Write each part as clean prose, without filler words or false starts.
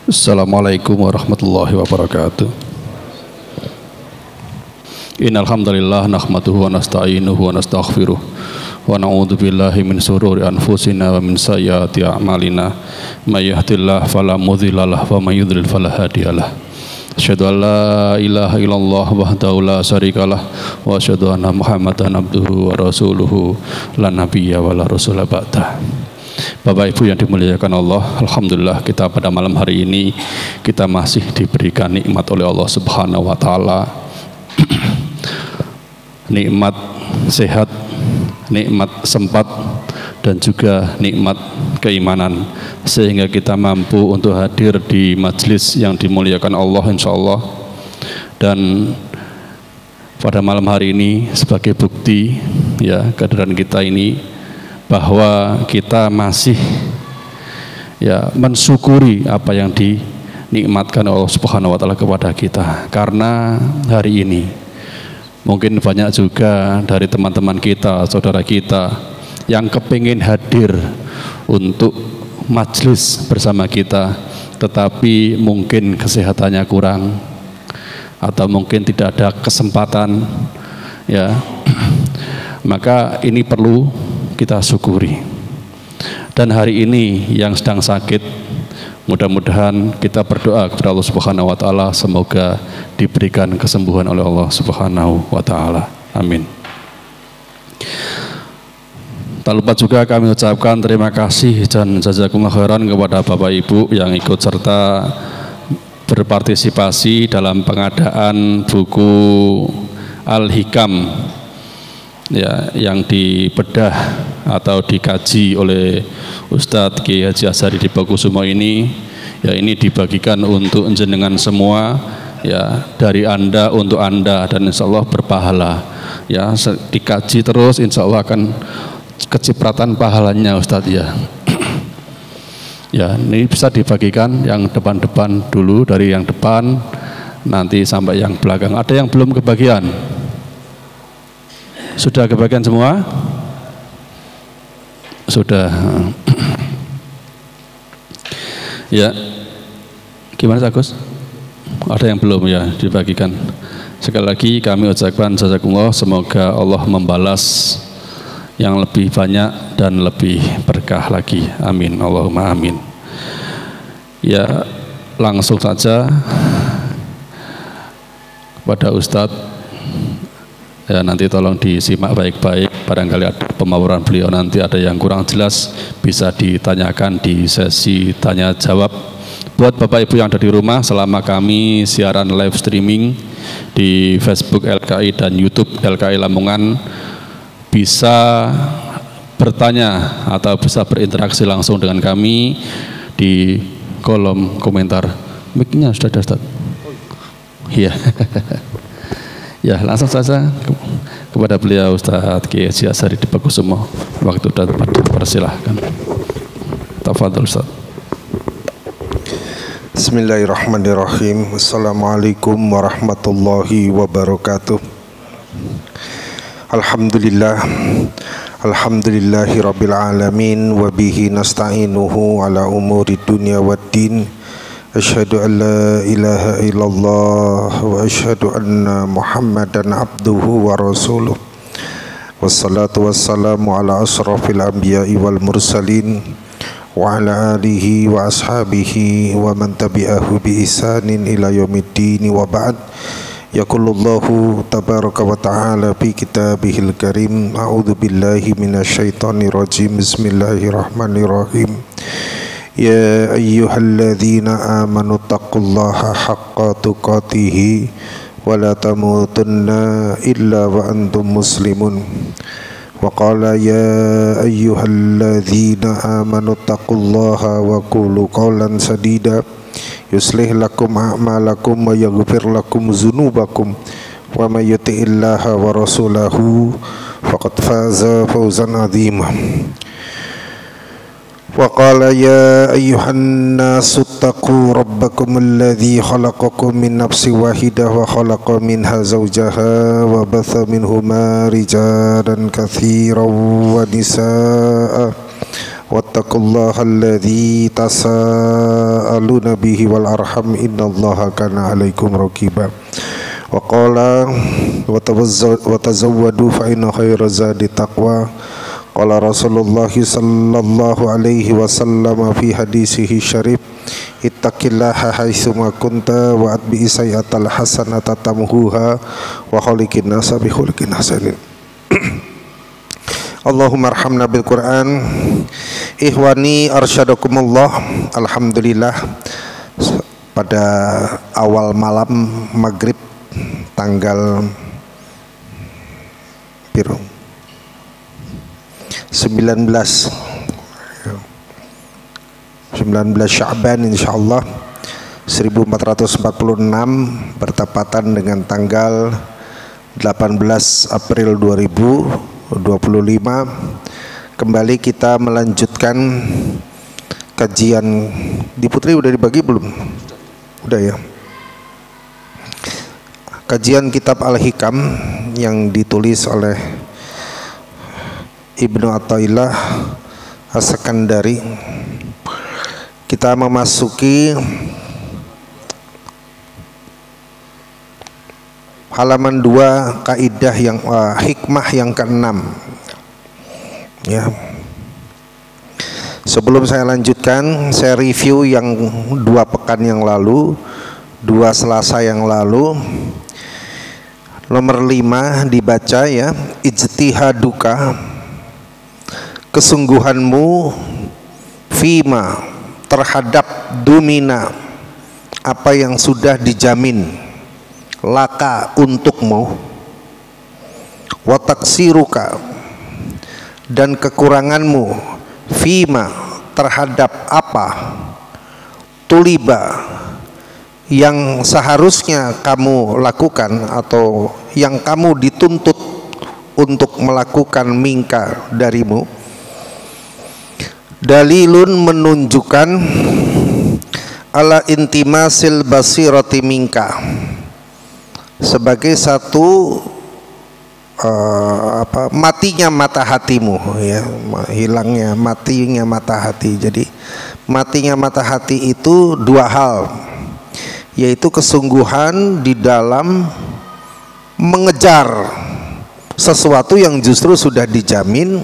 Assalamualaikum warahmatullahi wabarakatuh. Innal hamdalillah nahmaduhu wa nasta'inuhu wa nastaghfiruh wa na'udzu billahi min shururi anfusina wa min sayyiati a'malina may yahdihillahu fala mudhilla lahu wa may yudlil fala hadiyalah. Asyhadu an la ilaha illallah wahdahu la syarikalah wa asyhadu anna Muhammadan abduhu wa rasuluhu la nabiyya wa la rasula ba'dah. Bapak Ibu yang dimuliakan Allah, alhamdulillah kita pada malam hari ini kita masih diberikan nikmat oleh Allah Subhanahu wa taala. Nikmat sehat, nikmat sempat, dan juga nikmat keimanan, sehingga kita mampu untuk hadir di majelis yang dimuliakan Allah insyaallah. Dan pada malam hari ini sebagai bukti ya kehadiran kita ini bahwa kita masih ya mensyukuri apa yang dinikmatkan Allah Subhanahu wa taala kepada kita. Karena hari ini mungkin banyak juga dari teman-teman kita, saudara kita yang kepingin hadir untuk majelis bersama kita, tetapi mungkin kesehatannya kurang atau mungkin tidak ada kesempatan ya. Maka ini perlu kita syukuri. Dan hari ini yang sedang sakit, mudah-mudahan kita berdoa kepada Allah Subhanahu wa taala semoga diberikan kesembuhan oleh Allah Subhanahu wa taala. Amin. Tak lupa juga kami ucapkan terima kasih dan jazakumullah khairan kepada Bapak Ibu yang ikut serta berpartisipasi dalam pengadaan buku Al-Hikam ya, yang dibedah atau dikaji oleh Ustadz Kiai Haji Azhari Dipakusumo ini ya, ini dibagikan untuk jenengan semua ya, dari Anda untuk Anda, dan insya Allah berpahala ya. Dikaji terus insya Allah akan kecipratan pahalanya Ustadz ya. Ya, ini bisa dibagikan yang depan-depan dulu, dari yang depan nanti sampai yang belakang. Ada yang belum kebagian? Sudah kebagian semua? Sudah. Ya. Gimana Agus? Ada yang belum ya dibagikan? Sekali lagi kami ucapkan jazakumullah, semoga Allah membalas yang lebih banyak dan lebih berkah lagi. Amin. Allahumma amin. Ya, langsung saja kepada Ustadz. Ya, nanti tolong disimak baik-baik, barangkali ada pemaparan beliau nanti ada yang kurang jelas bisa ditanyakan di sesi tanya jawab. Buat Bapak Ibu yang ada di rumah, selama kami siaran live streaming di Facebook LKI dan YouTube LKI Lamongan, bisa bertanya atau bisa berinteraksi langsung dengan kami di kolom komentar. Mic-nya sudah ada, Ustaz? Iya. Ya, langsung saja kepada beliau Ustadz Kiai Haji Azhari Dipakusumo. Waktu dan tempat dipersilahkan. Tafadhol Ustaz. Bismillahirrahmanirrahim. Assalamualaikum warahmatullahi wabarakatuh. Alhamdulillah. Alhamdulillahi rabbil alamin, wa bihi nasta'inuhu ala umuri dunya waddin. Asyhadu an la ilaha illallah wa asyhadu anna Muhammadan abduhu wa rasuluh. Wassalatu wassalamu ala asrafil anbiya'i wal mursalin wa ala alihi wa ashabihi wa man tabi'ahu bi ihsanin ila yaumiddin, wa ba'd. Yaqulullahu tabaraka wa ta'ala fi kitabihil karim. A'udzu billahi minasyaitonir rajim. Bismillahirrahmanirrahim. Ya ayyuhalladzina amanu taqullaha haqqa tuqatih wa la tamutunna illa wa antum muslimun. Wa qala ya ayyuhalladzina amanu taqullaha wa qulu qawlan sadida yuslih lakum a'malakum wa yaghfir lakum dzunubakum wa may yuti'illaha wa rasulahu faqad faza fawzan 'azima. وقال يا أيها الناس اتقوا ربكم الذي خلقكم من نفس واحدة وخلق منها زوجها وبث منهما رجالا كثيرا ونساء wattaqullaha alladzi tasaaluna bihi wal arham innallaha kana 'alaikum raqiba. Wa qala wa tazawwadu fa inna khayra zadi taqwa. Qala Rasulullah sallallahu alaihi wasallam fi hadisihi syarif, ittaqillaha haitsu ma kunta wa atbi sayyatal hasanata tamhuha wa khaliqin nasa bi khuluqin hasanin. Allahumma arhamna bil Qur'an. Ikhwani arsyadakumullah. Alhamdulillah, pada awal malam maghrib tanggal 19 Sya'ban insyaallah 1446 bertepatan dengan tanggal 18 April 2025. Kembali kita melanjutkan kajian. Di Putri udah dibagi belum? Udah ya. Kajian kitab Al-Hikam yang ditulis oleh Ibnu Athaillah As-Sakandari. Kita memasuki halaman 2, kaidah yang hikmah yang ke-6 ya. Sebelum saya lanjutkan, saya review yang 2 pekan yang lalu, 2 Selasa yang lalu. Nomor 5 dibaca ya, ijtihaduka, kesungguhanmu, fima, terhadap dumina, apa yang sudah dijamin, laka, untukmu, wataksiruka, dan kekuranganmu, fima, terhadap apa, tuliba, yang seharusnya kamu lakukan atau yang kamu dituntut untuk melakukan minka darimu. Dalilun menunjukkan ala intimasil basirati minka, sebagai satu matinya mata hatimu ya, hilangnya matinya mata hati. Jadi matinya mata hati itu 2 hal, yaitu kesungguhan di dalam mengejar sesuatu yang justru sudah dijamin,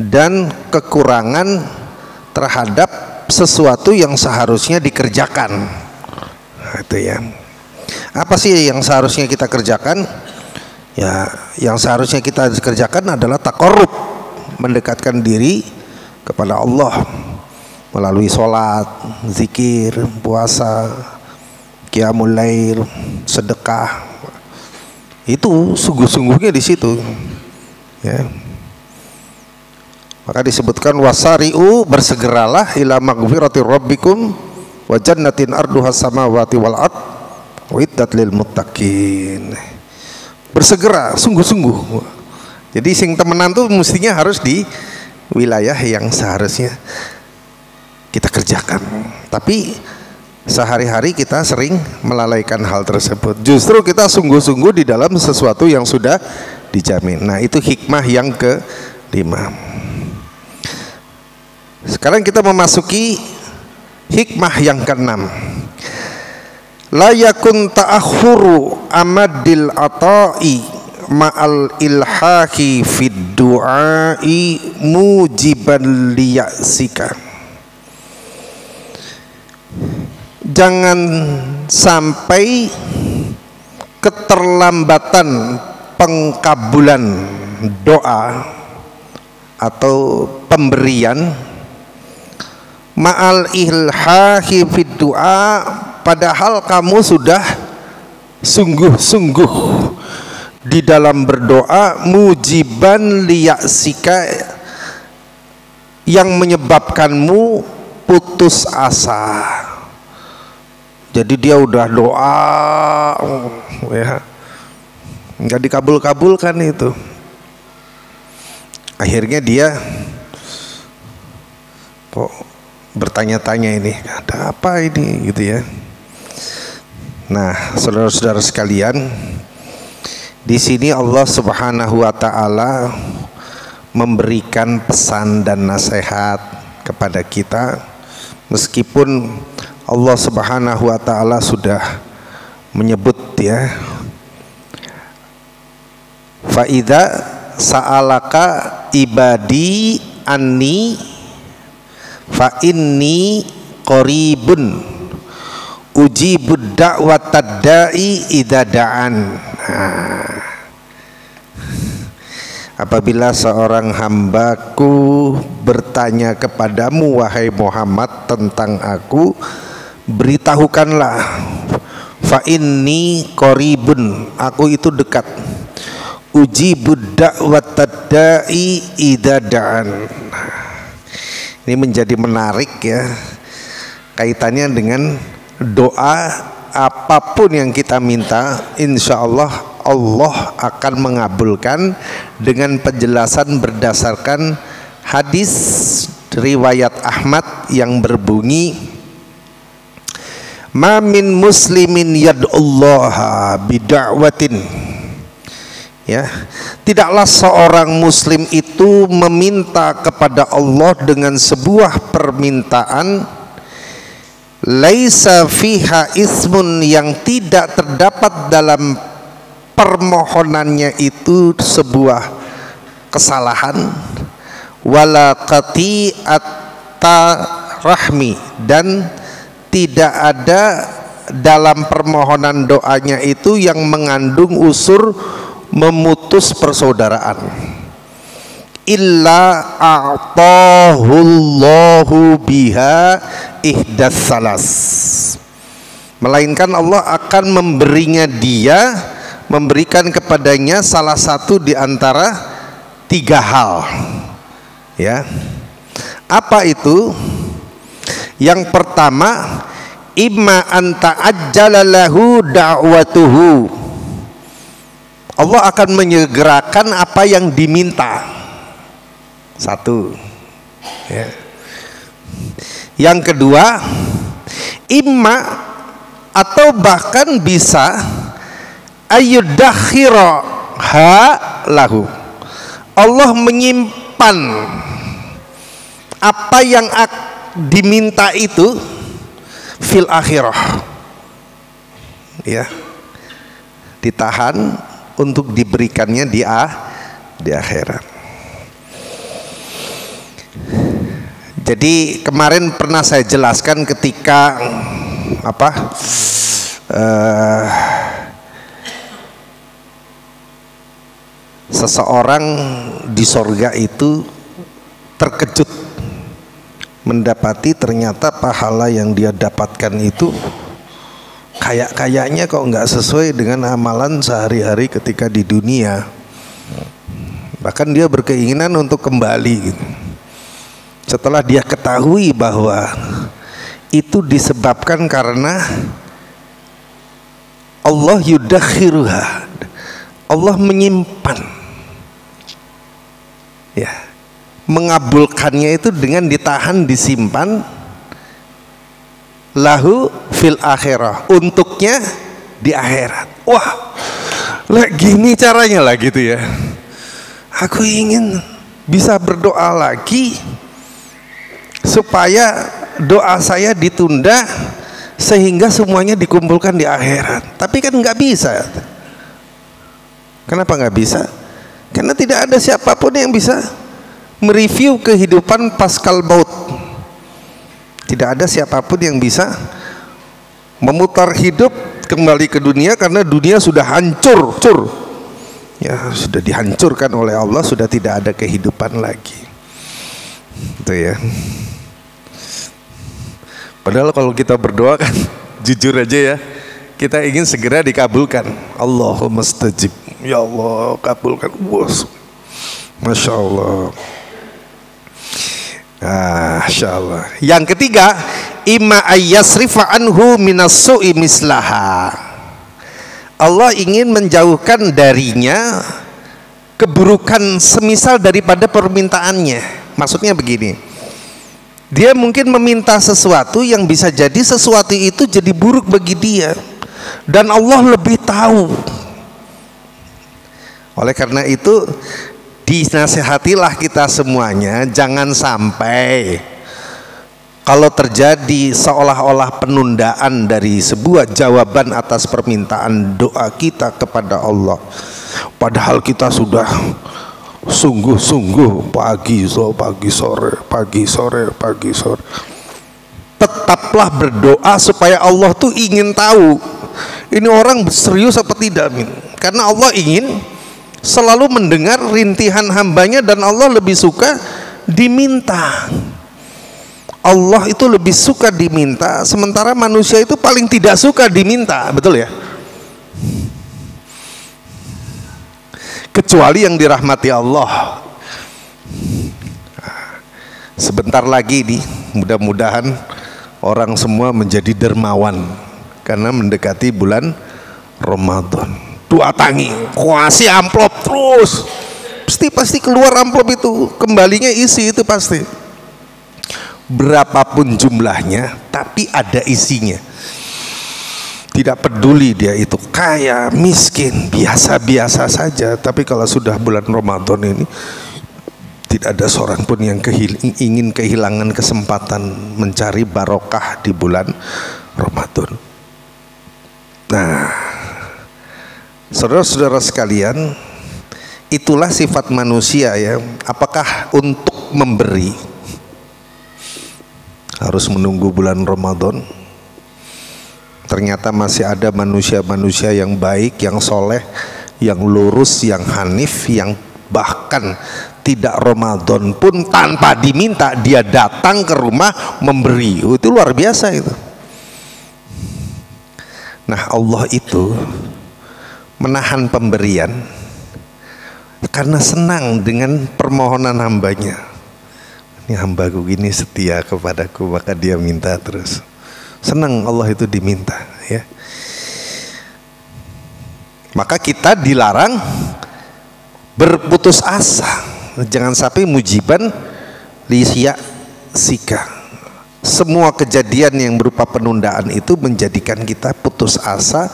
dan kekurangan terhadap sesuatu yang seharusnya dikerjakan. Itu ya. Apa sih yang seharusnya kita kerjakan? Ya, yang seharusnya kita kerjakan adalah taqarrub, mendekatkan diri kepada Allah melalui sholat, zikir, puasa, qiyamul lail, sedekah. Itu sungguh-sungguhnya di situ ya. Maka disebutkan wasari'u, bersegeralah, ila maghfiratir rabbikum wa jannatin arduhas samawati wal ard uiddat lil muttaqin. Bersegera, sungguh-sungguh. Jadi sing temenan tuh mestinya harus di wilayah yang seharusnya kita kerjakan. Tapi sehari-hari kita sering melalaikan hal tersebut. Justru kita sungguh-sungguh di dalam sesuatu yang sudah dijamin. Nah, itu hikmah yang ke-5. Sekarang kita memasuki hikmah yang ke-6. La yakun ta'akhuru amadil ata'i ma'al ilhaqi fid du'ai mujiban liya'sika. Jangan sampai keterlambatan pengkabulan doa atau pemberian, ma'al ilhahi fid du'a, padahal kamu sudah sungguh-sungguh di dalam berdoa, mujiban liya'sika, yang menyebabkanmu putus asa. Jadi dia udah doa ya, nggak dikabul-kabulkan itu. Akhirnya dia kok bertanya-tanya, ini ada apa ini gitu ya. Nah, saudara-saudara sekalian, di sini Allah Subhanahu wa taala memberikan pesan dan nasihat kepada kita, meskipun Allah Subhanahu wa taala sudah menyebut ya, fa idza sa'alaka ibadi anni fa inni qaribun ujibud da'watad da'i idza da'an. Apabila seorang hambaku bertanya kepadamu wahai Muhammad tentang aku, beritahukanlah, fa inni qaribun, aku itu dekat, ujibud da'watad da'i idza da'an. Ini menjadi menarik ya, kaitannya dengan doa. Apapun yang kita minta, insya Allah Allah akan mengabulkan, dengan penjelasan berdasarkan hadis riwayat Ahmad yang berbunyi, ma min muslimin yad'ullaha bida'watin, ya, tidaklah seorang muslim itu meminta kepada Allah dengan sebuah permintaan laisa fiha ismun, yang tidak terdapat dalam permohonannya itu sebuah kesalahan, wala qati'atta rahmi, dan tidak ada dalam permohonan doanya itu yang mengandung unsur memutus persaudaraan, illa a'tahullahu biha ihdas salas, melainkan Allah akan memberikan kepadanya salah satu di antara 3 hal ya. Apa itu? Yang pertama, imma anta ajjala lahu da'watuhu, Allah akan menyegerakan apa yang diminta. 1 ya. Yang kedua, imma, atau bahkan bisa ayyudakhiraha lahu, Allah menyimpan apa yang diminta itu fil akhirah ya, ditahan untuk diberikannya di akhirat. Jadi kemarin pernah saya jelaskan ketika seseorang di sorga itu terkejut mendapati ternyata pahala yang dia dapatkan itu kayaknya kok nggak sesuai dengan amalan sehari-hari ketika di dunia. Bahkan dia berkeinginan untuk kembali gitu. Setelah dia ketahui bahwa itu disebabkan karena Allah yudakhiruha, Allah menyimpan ya, mengabulkannya itu dengan ditahan, disimpan lahu fil akhirah, untuknya di akhirat. Wah, lah gini caranya lah gitu ya. Aku ingin bisa berdoa lagi supaya doa saya ditunda sehingga semuanya dikumpulkan di akhirat. Tapi kan nggak bisa. Kenapa nggak bisa? Karena tidak ada siapapun yang bisa mereview kehidupan pascal maut. Tidak ada siapapun yang bisa memutar hidup kembali ke dunia, karena dunia sudah hancur, ya, sudah dihancurkan oleh Allah, sudah tidak ada kehidupan lagi. Itu ya. Padahal kalau kita berdoa kan jujur aja ya, kita ingin segera dikabulkan. Allahumma stajib, ya Allah kabulkan. Masya Allah. Masya Allah. Yang ketiga, imma ayyasrifa anhu minas su'i mislaha, Allah ingin menjauhkan darinya keburukan semisal daripada permintaannya. Maksudnya begini, dia mungkin meminta sesuatu yang bisa jadi sesuatu itu jadi buruk bagi dia, dan Allah lebih tahu. Oleh karena itu dinasihatilah kita semuanya, jangan sampai kalau terjadi seolah-olah penundaan dari sebuah jawaban atas permintaan doa kita kepada Allah, padahal kita sudah sungguh-sungguh pagi sore, tetaplah berdoa supaya Allah tuh ingin tahu ini orang serius apa tidak, karena Allah ingin selalu mendengar rintihan hambanya, dan Allah lebih suka diminta. Allah itu lebih suka diminta, sementara manusia itu paling tidak suka diminta, betul ya? Kecuali yang dirahmati Allah. Sebentar lagi nih, mudah-mudahan orang semua menjadi dermawan karena mendekati bulan Ramadan. Doa tangi, kuasi amplop terus, pasti keluar amplop itu, kembalinya isi itu pasti. Berapapun jumlahnya, tapi ada isinya. Tidak peduli dia itu kaya, miskin, biasa-biasa saja. Tapi kalau sudah bulan Ramadan ini, tidak ada seorang pun yang ingin kehilangan kesempatan mencari barokah di bulan Ramadan. Nah, saudara-saudara sekalian, itulah sifat manusia ya. Apakah untuk memberi harus menunggu bulan Ramadan? Ternyata masih ada manusia-manusia yang baik, yang soleh, yang lurus, yang hanif, yang bahkan tidak Ramadan pun tanpa diminta dia datang ke rumah memberi. Itu luar biasa itu. Nah, Allah itu menahan pemberian karena senang dengan permohonan hambanya. Ini hambaku gini setia kepadaku, maka dia minta terus. Senang Allah itu diminta ya. Maka kita dilarang berputus asa. Jangan sampai mujiban lisya sika. Semua kejadian yang berupa penundaan itu menjadikan kita putus asa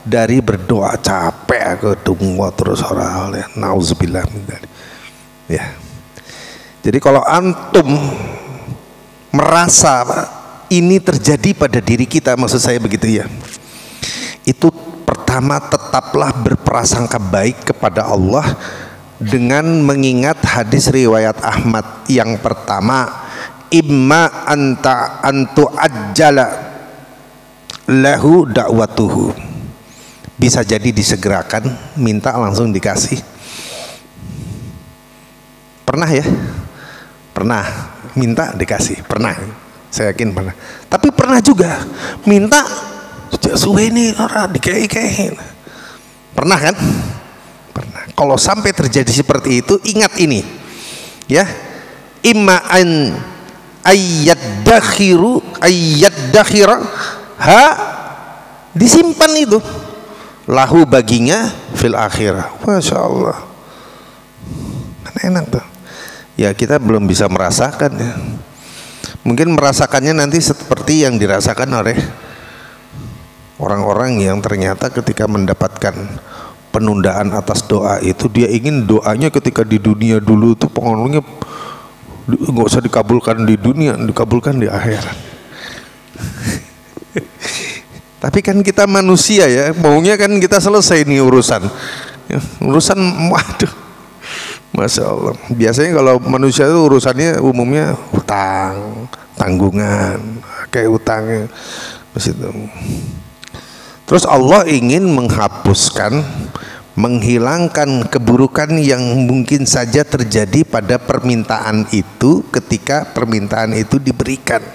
dari berdoa. Capek aku tunggu terus orang ya. Nauzubillah min dzalik. Ya. Jadi kalau antum merasa ini terjadi pada diri kita, maksud saya begitu ya, itu pertama tetaplah berprasangka baik kepada Allah dengan mengingat hadis riwayat Ahmad yang pertama, imma antu ajjala lahu da'watuhu, bisa jadi disegerakan, minta langsung dikasih. Pernah ya? Pernah minta dikasih, pernah, saya yakin pernah. Tapi pernah juga minta suwe ini orang dikei-kei. Pernah kan? Pernah. Kalau sampai terjadi seperti itu, ingat ini ya, imma an ayyadakhira ha, disimpan itu lahu baginya fil akhirah. Masya Allah, kan enak tuh ya. Kita belum bisa merasakan ya, mungkin merasakannya nanti seperti yang dirasakan oleh orang-orang yang ternyata ketika mendapatkan penundaan atas doa itu, dia ingin doanya ketika di dunia dulu tuh pengeluarnya nggak usah dikabulkan di dunia, dikabulkan di akhirat. Tapi kan kita manusia ya, maunya kan kita selesai nih urusan ya, urusan waduh. Masya Allah. Biasanya kalau manusia itu urusannya umumnya utang, tanggungan, kayak utangnya. Terus Allah ingin menghapuskan, menghilangkan keburukan yang mungkin saja terjadi pada permintaan itu ketika permintaan itu diberikan.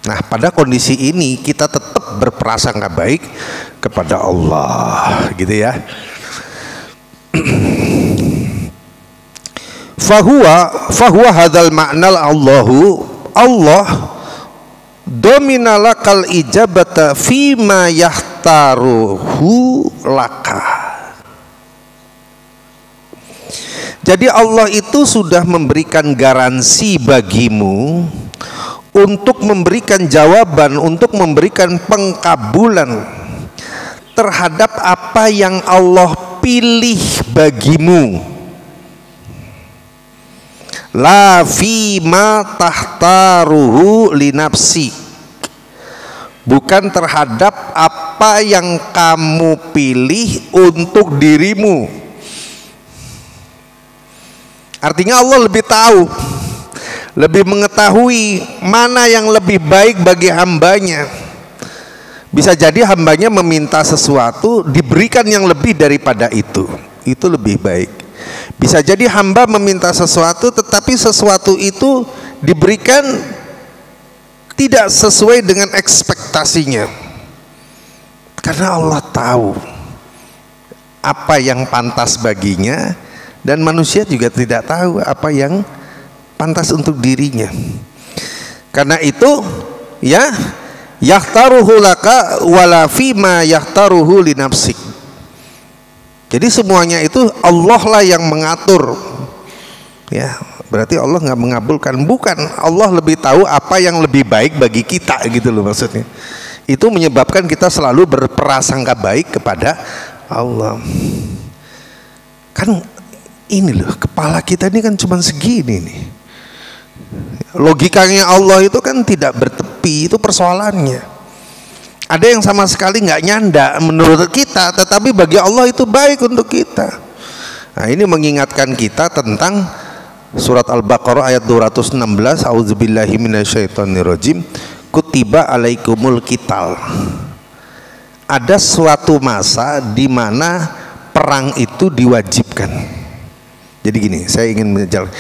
Nah, pada kondisi ini kita tetap berprasangka baik kepada Allah, gitu ya. fahuwa hadzal ma'nal Allah dominalakal ijabata fima yahtaruhu laka. Jadi Allah itu sudah memberikan garansi bagimu untuk memberikan jawaban, untuk memberikan pengkabulan terhadap apa yang Allah pilih bagimu. La fima tahtaruhu linafsi, bukan terhadap apa yang kamu pilih untuk dirimu. Artinya Allah lebih tahu, lebih mengetahui mana yang lebih baik bagi hambanya. Bisa jadi hambanya meminta sesuatu, diberikan yang lebih daripada itu lebih baik. Bisa jadi hamba meminta sesuatu, tetapi sesuatu itu diberikan tidak sesuai dengan ekspektasinya, karena Allah tahu apa yang pantas baginya, dan manusia juga tidak tahu apa yang pantas untuk dirinya. Karena itu ya, yahtaruhu laka wala fima yahtaruhu li nafsik. Jadi semuanya itu Allah lah yang mengatur. Ya, berarti Allah nggak mengabulkan, bukan. Allah lebih tahu apa yang lebih baik bagi kita, gitu loh maksudnya. Itu menyebabkan kita selalu berprasangka baik kepada Allah. Kan ini loh, kepala kita ini kan cuma segini nih. Logikanya Allah itu kan tidak bertepi, itu persoalannya. Ada yang sama sekali nggak nyanda menurut kita, tetapi bagi Allah itu baik untuk kita. Nah, ini mengingatkan kita tentang surat Al-Baqarah ayat 216, auzubillahi minasyaitonirrajim, kutiba alaikumul qital. Ada suatu masa di mana perang itu diwajibkan. Jadi gini, saya ingin menjelaskan,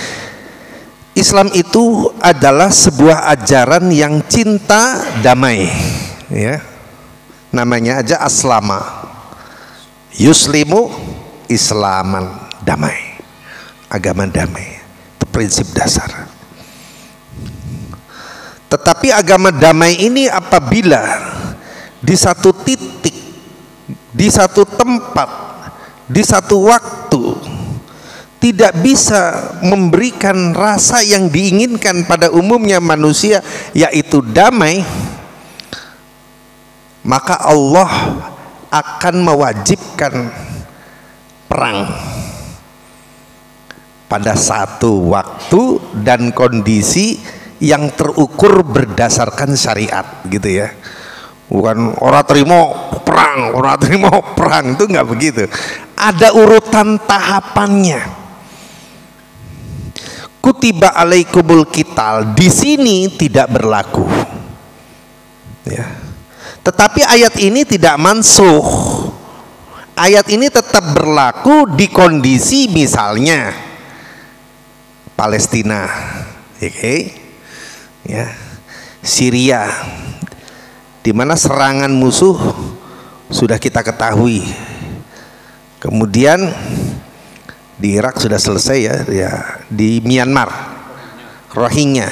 Islam itu adalah sebuah ajaran yang cinta damai, ya. Namanya aja aslama, yuslimu islaman, damai, agama damai, itu prinsip dasar. Tetapi agama damai ini apabila di satu titik, di satu tempat, di satu waktu tidak bisa memberikan rasa yang diinginkan pada umumnya manusia, yaitu damai, maka Allah akan mewajibkan perang pada satu waktu dan kondisi yang terukur berdasarkan syariat, gitu ya. Bukan orang terima perang, itu nggak begitu. Ada urutan tahapannya. Kutiba alaikumul qital di sini tidak berlaku, ya. Tetapi ayat ini tidak mansukh. Ayat ini tetap berlaku di kondisi misalnya Palestina, okay? Ya, Syria, di mana serangan musuh sudah kita ketahui. Kemudian di Irak sudah selesai, ya, di Myanmar, Rohingya.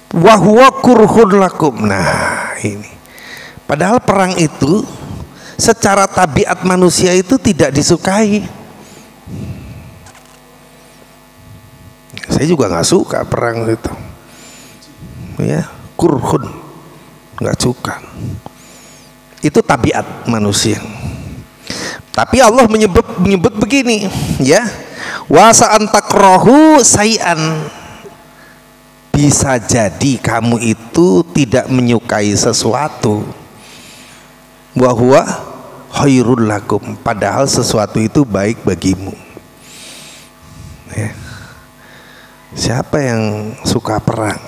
Wa huwa kurhun lakum. Nah, ini. Padahal perang itu secara tabiat manusia itu tidak disukai. Saya juga nggak suka perang itu. Ya, kurhun, nggak suka. Itu tabiat manusia. Tapi Allah menyebut begini, ya, wasa antakrohu sayan, bisa jadi kamu itu tidak menyukai sesuatu, wahwa khairul lakum, padahal sesuatu itu baik bagimu, ya. Siapa yang suka perang?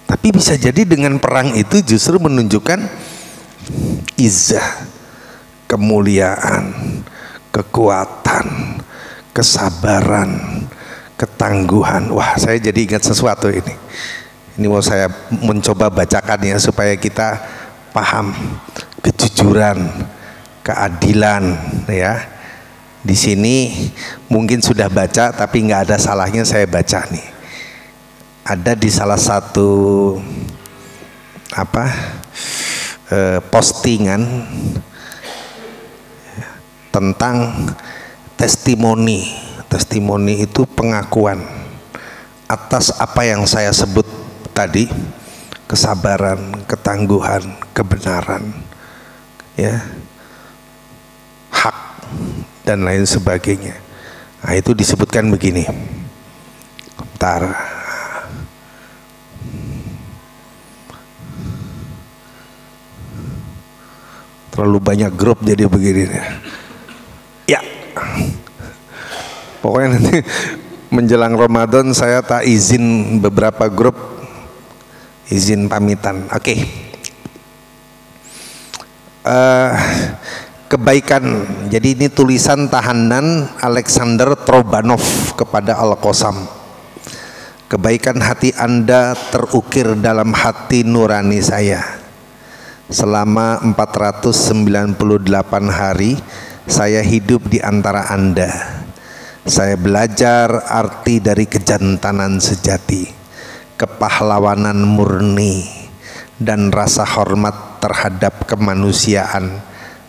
Tapi bisa jadi dengan perang itu justru menunjukkan izzah, kemuliaan, kekuatan, kesabaran, ketangguhan. Wah, saya jadi ingat sesuatu ini. Ini mau saya mencoba bacakan ya supaya kita paham kejujuran, keadilan, ya. Di sini mungkin sudah baca, tapi nggak ada salahnya saya baca nih. Ada di salah satu postingan tentang testimoni. Testimoni itu pengakuan atas apa yang saya sebut tadi, kesabaran, ketangguhan, kebenaran, ya, hak dan lain sebagainya. Nah, itu disebutkan begini. Bentar. Terlalu banyak grup jadi begini. Ya. Pokoknya nanti menjelang Ramadan saya tak izin beberapa grup, izin pamitan. Oke. Kebaikan. Jadi ini tulisan tahanan Alexander Trobanov kepada Al-Qasam. Kebaikan hati Anda terukir dalam hati nurani saya. Selama 498 hari saya hidup di antara Anda. Saya belajar arti dari kejantanan sejati, kepahlawanan murni, dan rasa hormat terhadap kemanusiaan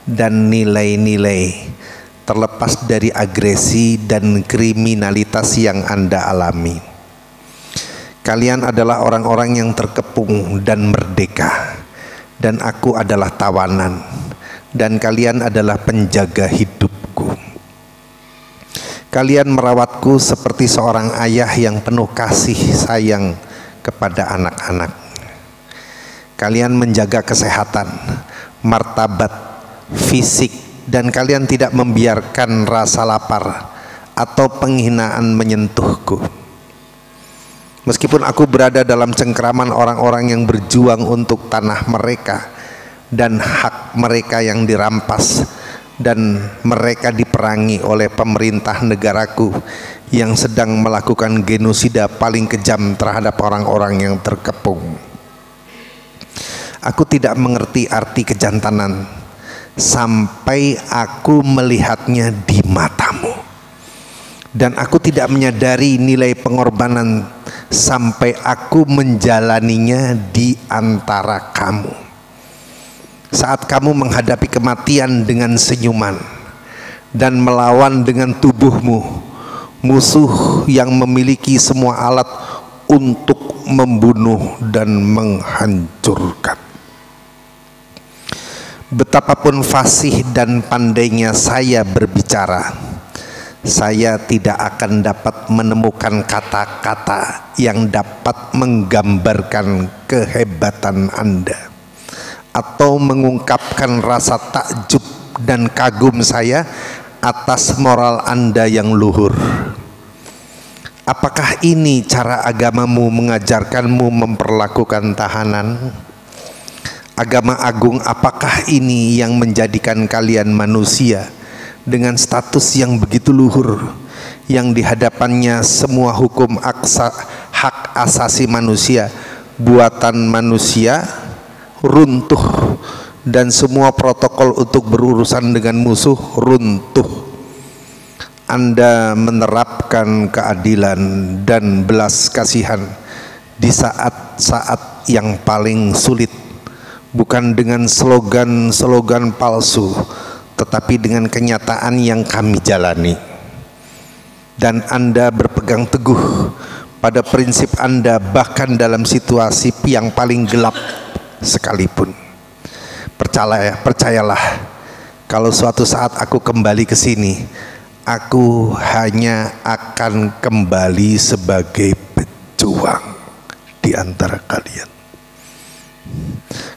dan nilai-nilai, terlepas dari agresi dan kriminalitas yang Anda alami. Kalian adalah orang-orang yang terkepung dan merdeka, dan aku adalah tawanan, dan kalian adalah penjaga hidupku. Kalian merawatku seperti seorang ayah yang penuh kasih sayang kepada anak-anak. Kalian menjaga kesehatan, martabat, fisik, dan kalian tidak membiarkan rasa lapar atau penghinaan menyentuhku. Meskipun aku berada dalam cengkraman orang-orang yang berjuang untuk tanah mereka dan hak mereka yang dirampas, dan mereka diperangi oleh pemerintah negaraku yang sedang melakukan genosida paling kejam terhadap orang-orang yang terkepung. Aku tidak mengerti arti kejantanan sampai aku melihatnya di matamu, dan aku tidak menyadari nilai pengorbanan sampai aku menjalaninya di antara kamu. Saat kamu menghadapi kematian dengan senyuman dan melawan dengan tubuhmu musuh yang memiliki semua alat untuk membunuh dan menghancurkan. Betapapun fasih dan pandainya saya berbicara, saya tidak akan dapat menemukan kata-kata yang dapat menggambarkan kehebatan Anda atau mengungkapkan rasa takjub dan kagum saya atas moral Anda yang luhur. Apakah ini cara agamamu mengajarkanmu memperlakukan tahanan? Agama agung apakah ini yang menjadikan kalian manusia dengan status yang begitu luhur, yang di hadapannya semua hukum hak asasi manusia buatan manusia runtuh, dan semua protokol untuk berurusan dengan musuh runtuh? Anda menerapkan keadilan dan belas kasihan di saat-saat yang paling sulit, bukan dengan slogan-slogan palsu, tetapi dengan kenyataan yang kami jalani. Dan Anda berpegang teguh pada prinsip Anda bahkan dalam situasi yang paling gelap sekalipun. Percayalah, kalau suatu saat aku kembali ke sini, aku hanya akan kembali sebagai pejuang di antara kalian.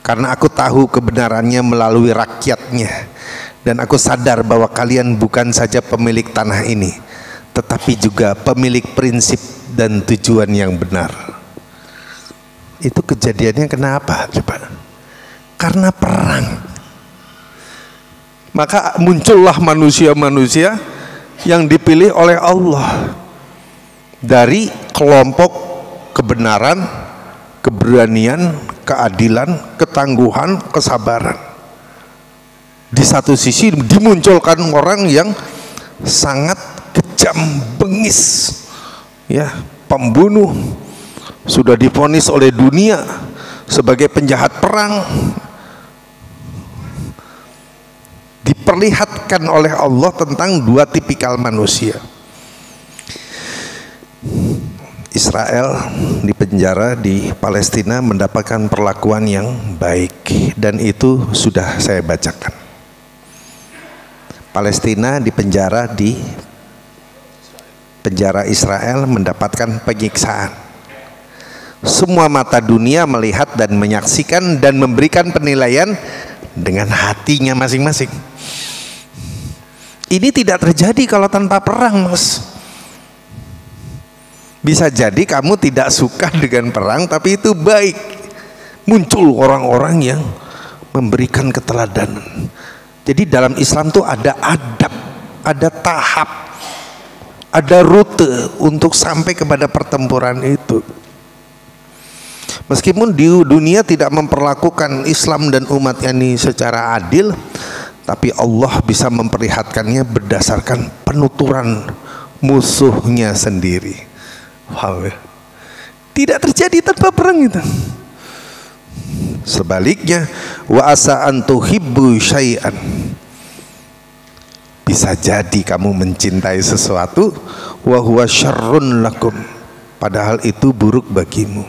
Karena aku tahu kebenarannya melalui rakyatnya, dan aku sadar bahwa kalian bukan saja pemilik tanah ini, tetapi juga pemilik prinsip dan tujuan yang benar. Itu kejadiannya kenapa coba? Karena perang. Maka muncullah manusia-manusia yang dipilih oleh Allah dari kelompok kebenaran, keberanian, keadilan, ketangguhan, kesabaran. Di satu sisi dimunculkan orang yang sangat kejam, bengis, ya, pembunuh, sudah divonis oleh dunia sebagai penjahat perang. Diperlihatkan oleh Allah tentang dua tipikal manusia. Israel di penjara di Palestina mendapatkan perlakuan yang baik, dan itu sudah saya bacakan. Palestina di penjara di penjara Israel mendapatkan penyiksaan. Semua mata dunia melihat dan menyaksikan dan memberikan penilaian dengan hatinya masing-masing. Ini tidak terjadi kalau tanpa perang, Mas. Bisa jadi kamu tidak suka dengan perang, tapi itu baik. Muncul orang-orang yang memberikan keteladanan. Jadi dalam Islam tuh ada adab, ada tahap, ada rute untuk sampai kepada pertempuran itu. Meskipun di dunia tidak memperlakukan Islam dan umat ini secara adil, tapi Allah bisa memperlihatkannya berdasarkan penuturan musuhnya sendiri. Wow, tidak terjadi tanpa perang itu. Sebaliknya, wa asa an tuhibbu syai'an, bisa jadi kamu mencintai sesuatu wa huwa syarrun lakum, padahal itu buruk bagimu.